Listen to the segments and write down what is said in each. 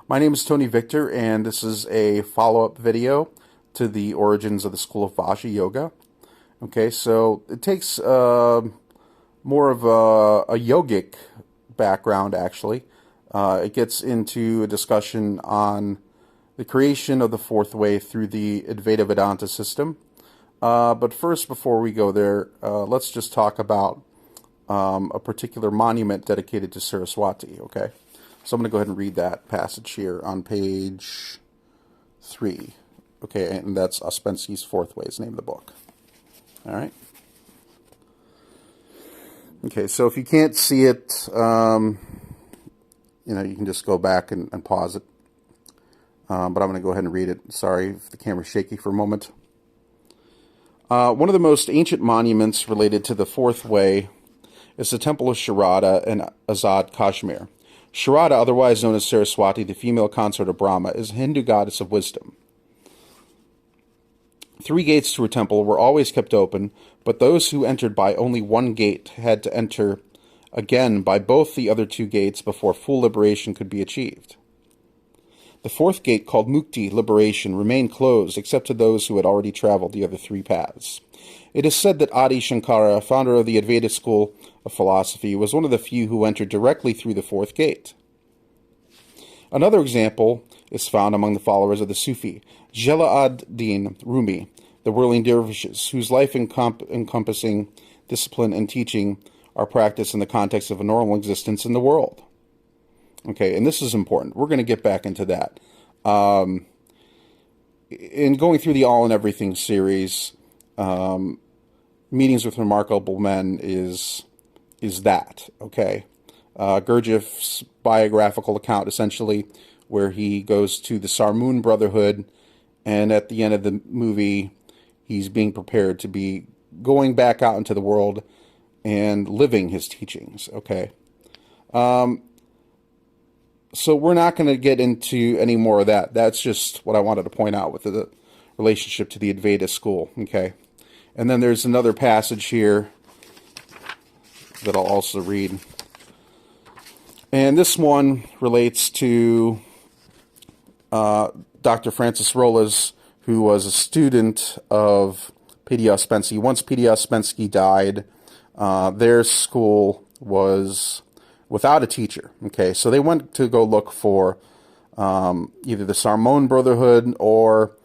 My name is Tony Victor, and this is a follow-up video to the origins of the school of Vajra Yoga. Okay, so it takes more of a yogic background, actually. It gets into a discussion on the creation of the fourth way through the Advaita Vedanta system. But first, before we go there, let's just talk about a particular monument dedicated to Saraswati, okay? So I'm going to go ahead and read that passage here on page 3. Okay, and that's Ouspensky's Fourth Way is the name of the book. All right? Okay, so if you can't see it, you can just go back and pause it. But I'm going to go ahead and read it. Sorry if the camera's shaky for a moment. One of the most ancient monuments related to the Fourth Way is the Temple of Sharada in Azad, Kashmir. Sharada, otherwise known as Saraswati, the female consort of Brahma, is a Hindu goddess of wisdom. 3 gates to her temple were always kept open, but those who entered by only one gate had to enter again by both the other 2 gates before full liberation could be achieved. The 4th gate, called Mukti, liberation, remained closed except to those who had already traveled the other 3 paths. It is said that Adi Shankara, founder of the Advaita school of philosophy, was one of the few who entered directly through the 4th gate. Another example is found among the followers of the Sufi, Jala ad-Din Rumi, the whirling dervishes, whose life encompassing discipline and teaching are practiced in the context of a normal existence in the world. Okay, and this is important. We're going to get back into that. In going through the All and Everything series, Meetings with Remarkable Men is that, okay? Gurdjieff's biographical account, essentially, where he goes to the Sarmoon Brotherhood, and at the end of the movie, he's being prepared to be going back out into the world and living his teachings, okay? So we're not going to get into any more of that. That's just what I wanted to point out with the relationship to the Advaita school, okay? And then there's another passage here that I'll also read. And this one relates to Dr. Francis Rolas, who was a student of P.D. Ouspensky. Once P.D. Ouspensky died, their school was without a teacher. Okay, so they went to go look for either the Sarmoon Brotherhood or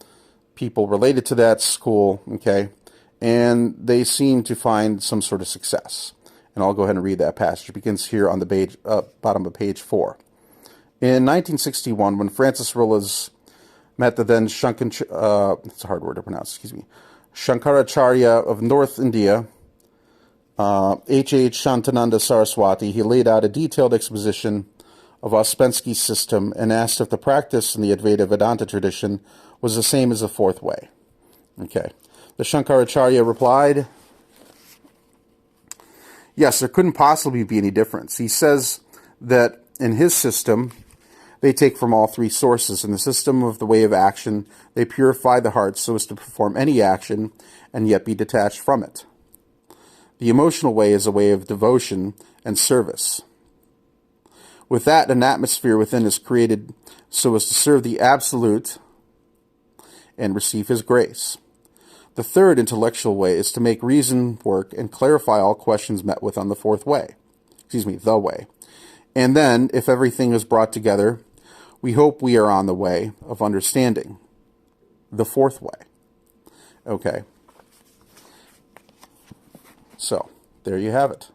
people related to that school, okay, and they seemed to find some sort of success. And I'll go ahead and read that passage. It begins here on the page, bottom of page 4. In 1961, when Francis Rolas met the then it's a hard word to pronounce, Shankaracharya of North India, H.H. Shantananda Saraswati, he laid out a detailed exposition of Ouspensky's system and asked if the practice in the Advaita Vedanta tradition was the same as the Fourth Way. Okay. The Shankaracharya replied, yes, there couldn't possibly be any difference. He says that in his system, they take from all 3 sources. In the system of the way of action, they purify the heart so as to perform any action and yet be detached from it. The emotional way is a way of devotion and service. With that, an atmosphere within is created so as to serve the Absolute and receive His grace. The 3rd intellectual way is to make reason work and clarify all questions met with on the Fourth Way. The way. And then, if everything is brought together, we hope we are on the way of understanding. The Fourth Way. Okay. So, there you have it.